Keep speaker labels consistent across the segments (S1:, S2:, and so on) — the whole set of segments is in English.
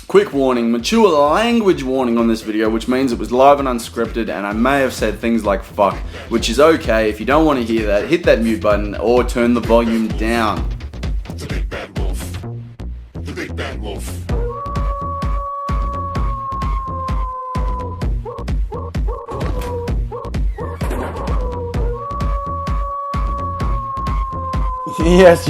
S1: Quick warning, mature language warning on this video, which means it was live and unscripted, and I may have said things like fuck, which is okay. If you don't want to hear that, hit that mute button or turn the volume down.
S2: The big bad wolf. The big bad wolf.
S1: Yes.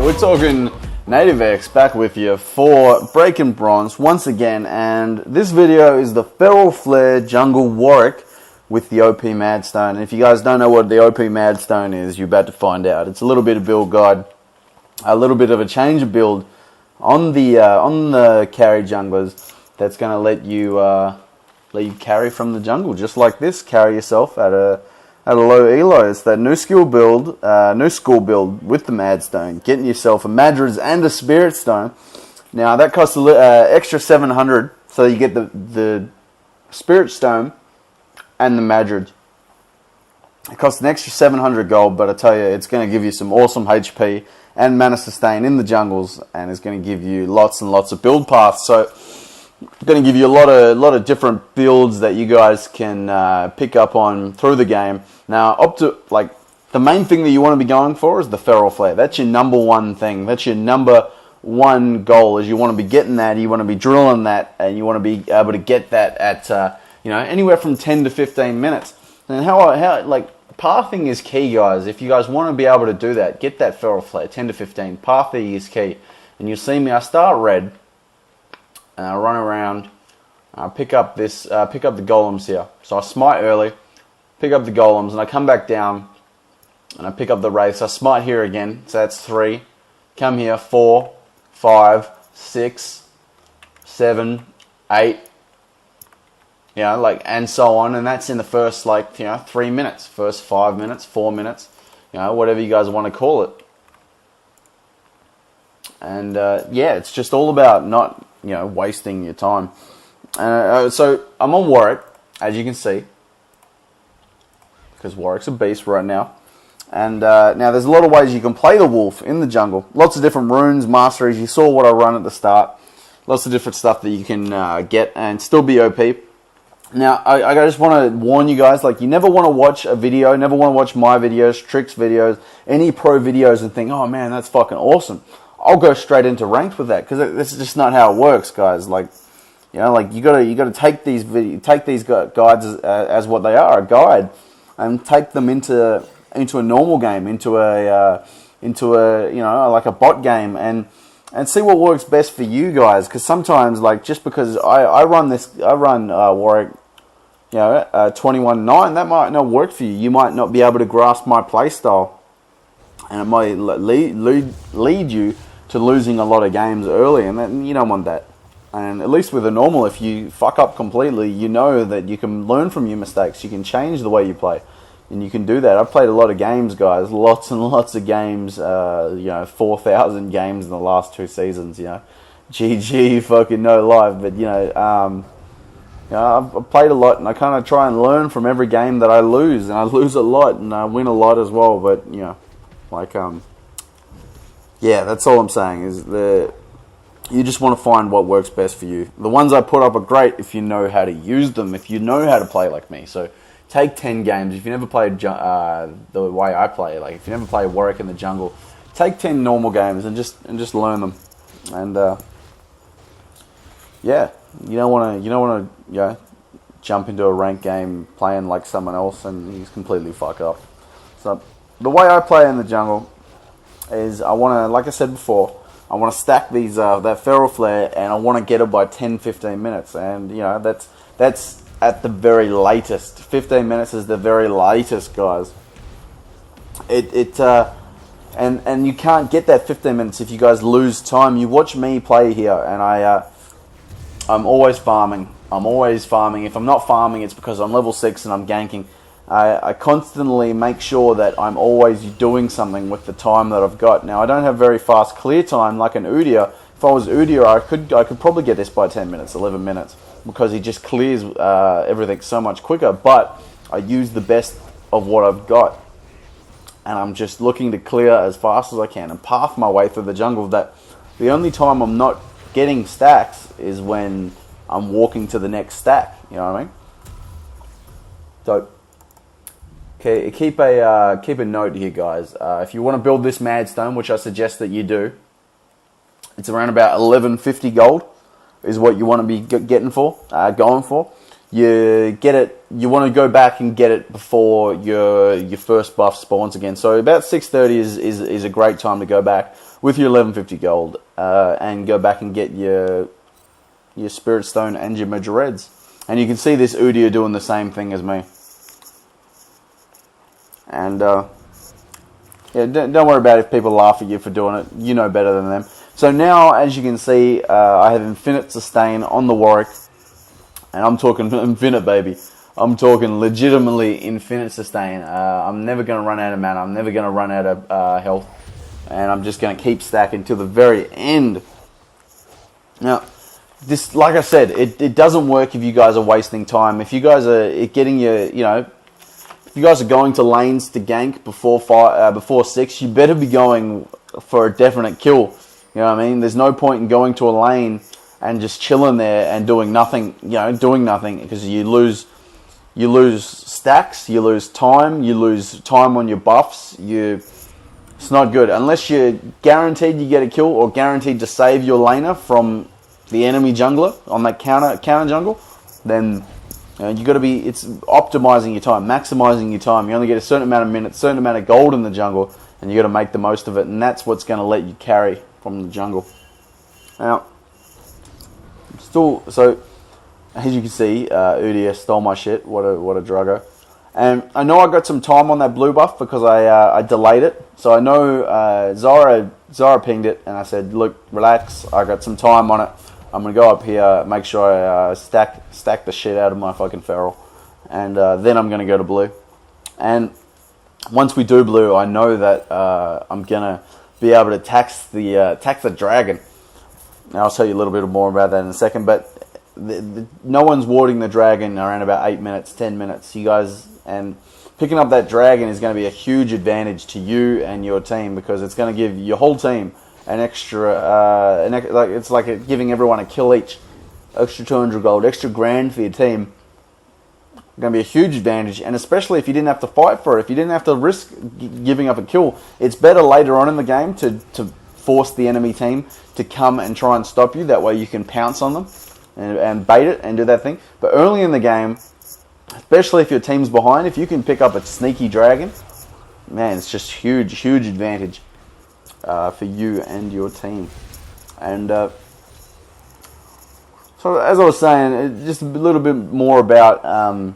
S1: We're talking Native X back with you for Breaking Bronze once again, and this video is the Feral Flare Jungle Warwick with the OP Madstone. And if you guys don't know what the OP Madstone is, you're about to find out. It's a little bit of build guide, a little bit of a change of build on the carry junglers that's going to let you carry from the jungle just like this. Carry yourself at a low elo. It's that new school build with the Madstone, getting yourself a Madras and a Spirit Stone. Now that costs extra 700, so you get the Spirit Stone and the Madras. It costs an extra 700 gold, but I tell you, it's going to give you some awesome HP and mana sustain in the jungles, and it's going to give you lots and lots of build paths. So going to give you a lot of different builds that you guys can pick up on through the game. Now, up to the main thing that you want to be going for is the Feral Flare. That's your number one thing. That's your number one goal. Is you want to be getting that. You want to be drilling that, and you want to be able to get that at anywhere from 10 to 15 minutes. And how pathing is key, guys. If you guys want to be able to do that, get that Feral Flare 10 to 15. Pathing is key. And you'll see me. I start red. And I run around, I pick up the golems here. So I smite early, pick up the golems, and I come back down, and I pick up the wraiths. I smite here again, so that's 3. Come here, 4, 5, 6, 7, 8, and so on. And that's in the first 3 minutes, first 5 minutes, 4 minutes, whatever you guys want to call it. And it's just all about not wasting your time. So I'm on Warwick, as you can see, because Warwick's a beast right now. And now there's a lot of ways you can play the wolf in the jungle. Lots of different runes, masteries. You saw what I run at the start. Lots of different stuff that you can get and still be OP. Now, I just want to warn you guys, you never want to watch a video, never want to watch my videos, Tricks videos, any pro videos and think, oh man, that's fucking awesome. I'll go straight into ranked with that, because this is just not how it works, guys. You gotta take these guides as what they are, a guide, and take them into a normal game, into a bot game, and see what works best for you guys. Because sometimes, just because I run Warwick, 21-9, that might not work for you. You might not be able to grasp my playstyle, and it might lead you to losing a lot of games early, and you don't want that. And at least with a normal, if you fuck up completely, you know that you can learn from your mistakes. You can change the way you play, and you can do that. I've played a lot of games, guys, lots and lots of games. 4,000 games in the last 2 seasons. GG, fucking no life. But I've played a lot, and I kind of try and learn from every game that I lose, and I lose a lot, and I win a lot as well. But that's all I'm saying, is you just want to find what works best for you. The ones I put up are great if you know how to use them, if you know how to play like me. So take 10 games. If you never played the way I play, if you never played Warwick in the jungle, take 10 normal games and just learn them. And you don't want to jump into a ranked game playing like someone else and he's completely fuck up. So the way I play in the jungle is I want to, like I said before, I want to stack these that Feral Flare, and I want to get it by 10-15 minutes, and that's at the very latest. 15 minutes is the very latest, guys. And you can't get that 15 minutes if you guys lose time. You watch me play here, and I'm always farming. If I'm not farming, it's because I'm level 6 and I'm ganking. I constantly make sure that I'm always doing something with the time that I've got. Now, I don't have very fast clear time like an Udyr. If I was Udyr, I could probably get this by 10 minutes, 11 minutes, because he just clears everything so much quicker. But I use the best of what I've got, and I'm just looking to clear as fast as I can and path my way through the jungle. That the only time I'm not getting stacks is when I'm walking to the next stack. You know what I mean? So, okay, keep a note here, guys. If you want to build this Madstone, which I suggest that you do, it's around about 1150 gold is what you want to be going for. You get it. You want to go back and get it before your first buff spawns again. So about 6:30 is a great time to go back with your 1150 gold and go back and get your Spirit Stone and your Madreds. And you can see this Udia doing the same thing as me. And yeah, don't worry about if people laugh at you for doing it. You know better than them. So now, as you can see, I have infinite sustain on the Warwick. And I'm talking infinite, baby. I'm talking legitimately infinite sustain. I'm never going to run out of mana. I'm never going to run out of health. And I'm just going to keep stacking till the very end. Now, this, like I said, it doesn't work if you guys are wasting time. If you guys are getting if you guys are going to lanes to gank before 6, you better be going for a definite kill. You know what I mean? There's no point in going to a lane and just chilling there and doing nothing, because you lose stacks, you lose time on your buffs. It's not good unless you're guaranteed you get a kill or guaranteed to save your laner from the enemy jungler on that counter jungle. Then you got to be. It's optimizing your time, maximizing your time. You only get a certain amount of minutes, certain amount of gold in the jungle, and you got to make the most of it. And that's what's going to let you carry from the jungle. Now. So, as you can see, Udia stole my shit. What a drugger. And I know I got some time on that blue buff because I delayed it. So I know Zara pinged it, and I said, look, relax. I got some time on it. I'm gonna go up here, make sure I stack the shit out of my fucking feral, and then I'm gonna go to blue. And once we do blue, I know that I'm gonna be able to tax the dragon. Now, I'll tell you a little bit more about that in a second, but no one's warding the dragon around about 8 minutes, 10 minutes. You guys, and picking up that dragon is going to be a huge advantage to you and your team because it's going to give your whole team an extra, it's like giving everyone a kill each, extra 200 gold, extra grand for your team. Going to be a huge advantage, and especially if you didn't have to fight for it, if you didn't have to risk giving up a kill, it's better later on in the game to force the enemy team to come and try and stop you. That way you can pounce on them and bait it and do that thing. But early in the game, especially if your team's behind, if you can pick up a sneaky dragon, man, it's just huge advantage for you and your team. And so as I was saying, just a little bit more about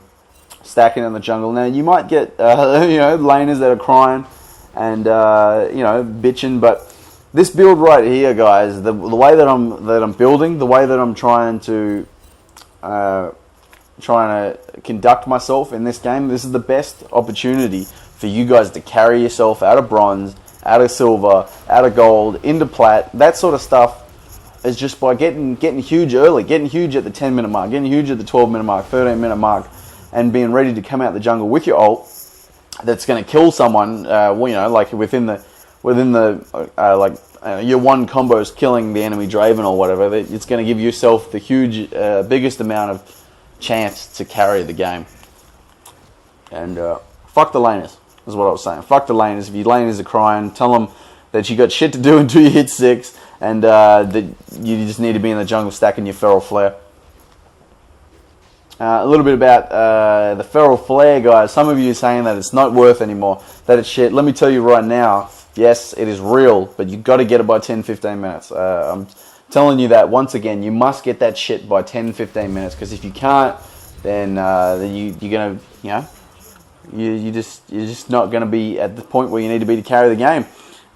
S1: stacking in the jungle. Now you might get laners that are crying and bitching, but this build right here, guys, the way that I'm building, the way that I'm trying to conduct myself in this game, this is the best opportunity for you guys to carry yourself out of bronze, out of silver, out of gold, into plat. That sort of stuff is just by getting huge early, getting huge at the 10-minute mark, getting huge at the 12-minute mark, 13-minute mark, and being ready to come out the jungle with your ult that's going to kill someone, like within the your one combo's killing the enemy Draven or whatever. It's going to give yourself the huge, biggest amount of chance to carry the game. And fuck the laners, is what I was saying. Fuck the laners. If your laners are crying, tell them that you got shit to do until you hit 6, and that you just need to be in the jungle stacking your Feral Flare. A little bit about the Feral Flare, guys. Some of you are saying that it's not worth anymore, that it's shit. Let me tell you right now, yes, it is real, but you got to get it by 10-15 minutes. I'm telling you that once again. You must get that shit by 10-15 minutes, because if you can't, then you're gonna, you're just not gonna be at the point where you need to be to carry the game.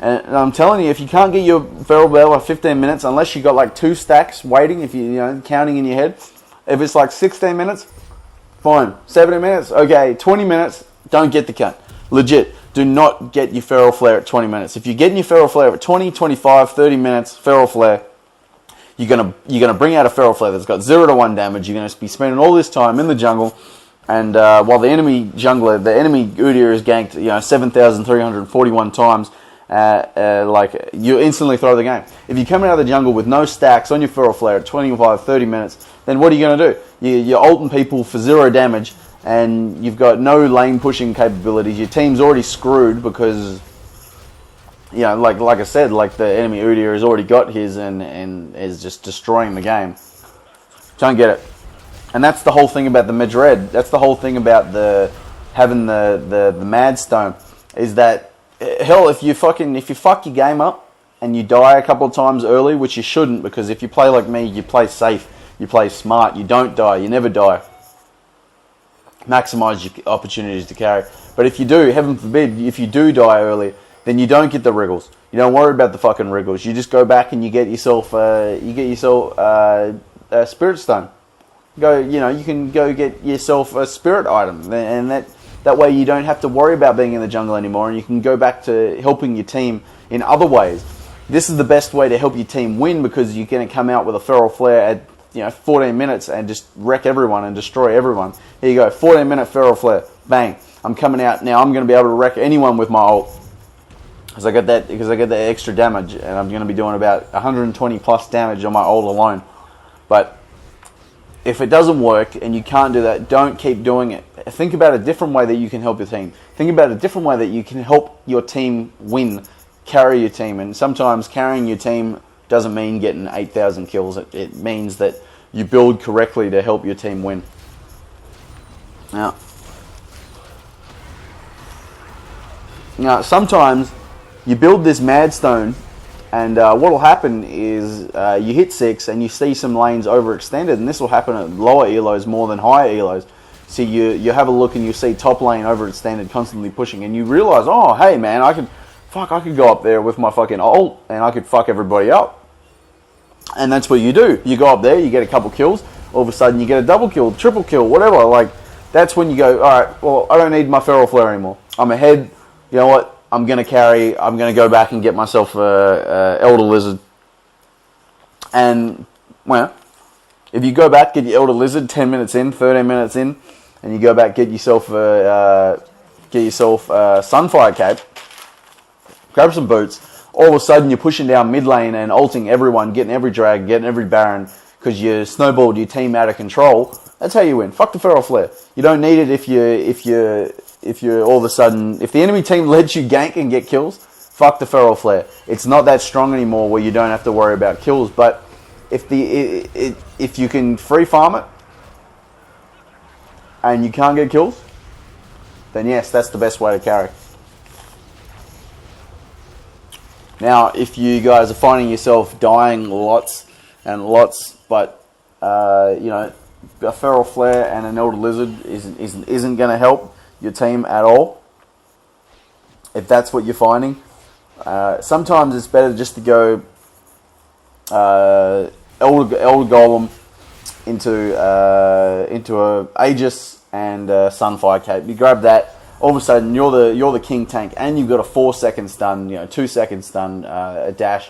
S1: And I'm telling you, if you can't get your Feral Flare by 15 minutes, unless you got like 2 stacks waiting, if you counting in your head, if it's like 16 minutes, fine. 17 minutes, okay. 20 minutes, don't get the cunt. Legit. Do not get your Feral Flare at 20 minutes. If you're getting your Feral Flare at 20, 25, 30 minutes, Feral Flare, you're gonna bring out a Feral Flare that's got 0 to 1 damage. You're gonna be spending all this time in the jungle, and while the enemy jungler, the enemy Udyr is ganked 7,341 times, like you instantly throw the game. If you come out of the jungle with no stacks on your Feral Flare at 25, 30 minutes, then what are you going to do? You're ulting people for 0 damage, and you've got no lane pushing capabilities. Your team's already screwed because, you know, like I said, like the enemy Udyr has already got his and is just destroying the game. Don't get it. And that's the whole thing about the Madred. That's the whole thing about having the Madstone, is that hell, if you fuck your game up and you die a couple of times early, which you shouldn't, because if you play like me, you play safe, you play smart, you don't die, you never die. Maximize your opportunities to carry. But if you do, heaven forbid, if you do die early, then you don't get the wriggles. You don't worry about the fucking wriggles. You just go back and you get yourself a Spirit Stone. You can go get yourself a spirit item, and that way you don't have to worry about being in the jungle anymore, and you can go back to helping your team in other ways. This is the best way to help your team win, because you're going to come out with a Feral Flare at 14 minutes and just wreck everyone and destroy everyone. Here you go, 14-minute Feral Flare, bang! I'm coming out now. I'm going to be able to wreck anyone with my ult because I get that extra damage, and I'm going to be doing about 120 plus damage on my ult alone. But if it doesn't work and you can't do that, don't keep doing it. Think about a different way that you can help your team. Think about a different way that you can help your team win, carry your team. And sometimes carrying your team doesn't mean getting 8,000 kills. It means that you build correctly to help your team win. Now sometimes you build this Madstone, and what will happen is you hit 6 and you see some lanes overextended, and this will happen at lower elos more than higher elos. So you have a look and you see top lane overextended, constantly pushing, and you realize, oh hey man, I could go up there with my fucking ult and I could fuck everybody up. And that's what you do. You go up there, you get a couple kills, all of a sudden you get a double kill, triple kill, whatever. Like, that's when you go, alright, well, I don't need my Feral Flare anymore. I'm ahead. You know what? I'm going to go back and get myself a Elder Lizard. And, well, if you go back, get your Elder Lizard 10 minutes in, 13 minutes in, and you go back, get yourself a Sunfire Cape, grab some boots, all of a sudden you're pushing down mid lane and ulting everyone, getting every drag, getting every Baron, because you snowballed your team out of control. That's how you win. Fuck the Feral Flare. You don't need it if you're all of a sudden, if the enemy team lets you gank and get kills, fuck the Feral Flare. It's not that strong anymore where you don't have to worry about kills. But if you can free farm it and you can't get kills, then yes, that's the best way to carry. Now, if you guys are finding yourself dying lots and lots, but a Feral Flare and an Elder Lizard isn't going to help your team at all, if that's what you're finding, sometimes it's better just to go Elder Golem into a Aegis and Sunfire Cape. You grab that, all of a sudden you're the king tank, and you've got a 4-second stun, 2-second stun, a dash,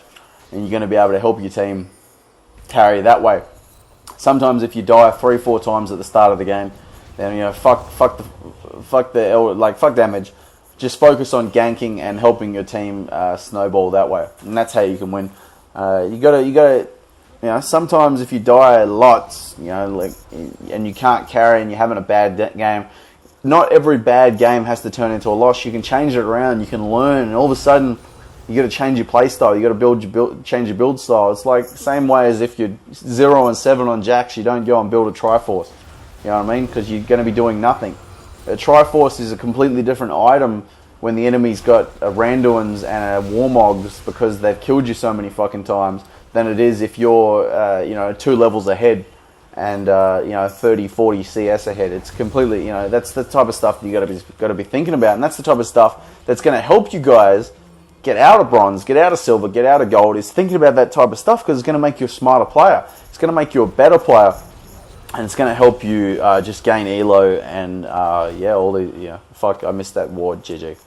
S1: and you're going to be able to help your team carry that way. Sometimes if you die 3-4 times at the start of the game, then fuck damage. Just focus on ganking and helping your team snowball that way, and that's how you can win. You gotta sometimes if you die lots, and you can't carry and you're having a bad game, not every bad game has to turn into a loss. You can change it around. You can learn, and all of a sudden you got to change your play style. You got to change your build style. It's like the same way as if you're 0 and 7 on Jax, you don't go and build a Triforce. You know what I mean? Because you're going to be doing nothing. A Triforce is a completely different item when the enemy's got a Randuins and a Warmogs because they've killed you so many fucking times than it is if you're 2 levels ahead and 30, 40 CS ahead. It's completely, that's the type of stuff that you got to be thinking about, and that's the type of stuff that's going to help you guys get out of bronze, get out of silver, get out of gold, is thinking about that type of stuff, because it's going to make you a smarter player. It's going to make you a better player, and it's going to help you just gain elo and fuck, I missed that ward, GG.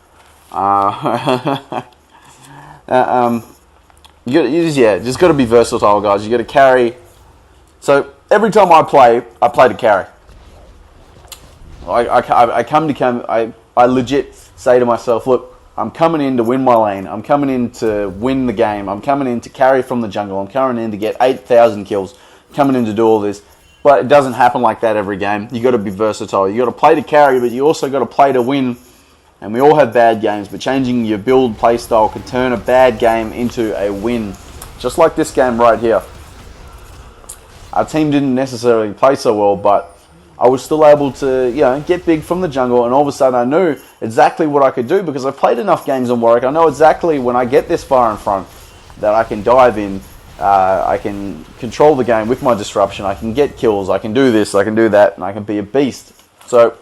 S1: Just got to be versatile, guys. You got to carry. So every time I play to carry. I legit say to myself, look, I'm coming in to win my lane. I'm coming in to win the game. I'm coming in to carry from the jungle. I'm coming in to get 8,000 kills. I'm coming in to do all this. But it doesn't happen like that every game. You got to be versatile. You got to play to carry, but you also got to play to win. And we all have bad games, but changing your build play style can turn a bad game into a win. Just like this game right here. Our team didn't necessarily play so well, but I was still able to, get big from the jungle, and all of a sudden I knew exactly what I could do because I've played enough games on Warwick. I know exactly when I get this far in front that I can dive in, I can control the game with my disruption, I can get kills, I can do this, I can do that, and I can be a beast. So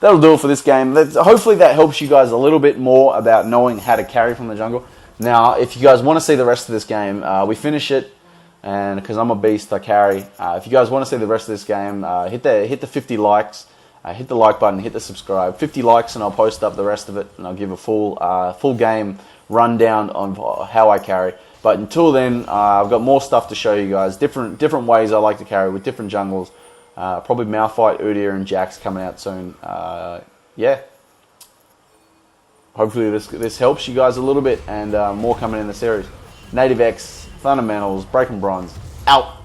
S1: that'll do it for this game. Hopefully that helps you guys a little bit more about knowing how to carry from the jungle. Now, if you guys want to see the rest of this game, we finish it. And because I'm a beast, I carry. If you guys want to see the rest of this game, hit the 50 likes, hit the like button, hit the subscribe. 50 likes, and I'll post up the rest of it, and I'll give a full game rundown on how I carry. But until then, I've got more stuff to show you guys. Different ways I like to carry with different jungles. Probably Malphite, Udyr, and Jax coming out soon. Yeah. Hopefully this helps you guys a little bit, and more coming in the series. Native X, Fundamentals, Breaking Bronze, out.